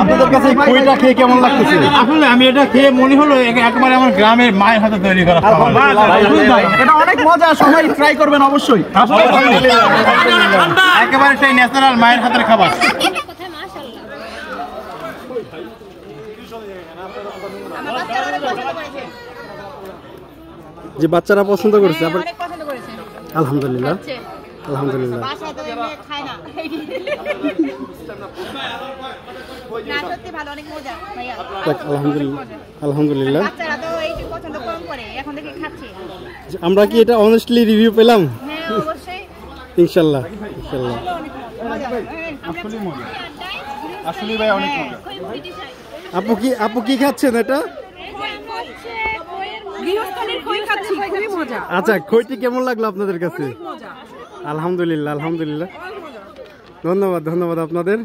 আপনাদের কাছে খইটা খেয়ে কেমন লাগতেছে? আসলে আমি এটা খেয়ে মনে হলো একেবারে আমার গ্রামের মায়ের হাতে তৈরি করা খাবার। এটা অনেক মজা, সবাই ট্রাই করবেন অবশ্যই। একেবারে সেই ন্যাচারাল মায়ের হাতের খাবার। যে বাচ্চারা পছন্দ করেছে, আলহামদুলিল্লাহ আলহামদুলিল্লাহ। আলহামদুলিল্লাহ। আমরা কি এটা অনেস্টলি রিভিউ পেলাম? ইনশাল্লাহ ইনশাল্লাহ। আসলে ভাই অনেক মজা। আপু কি খাচ্ছেন এটা? আচ্ছা, খইটি কেমন লাগলো আপনাদের কাছে? আলহামদুলিল্লাহ আলহামদুলিল্লাহ। ধন্যবাদ আপনাদের।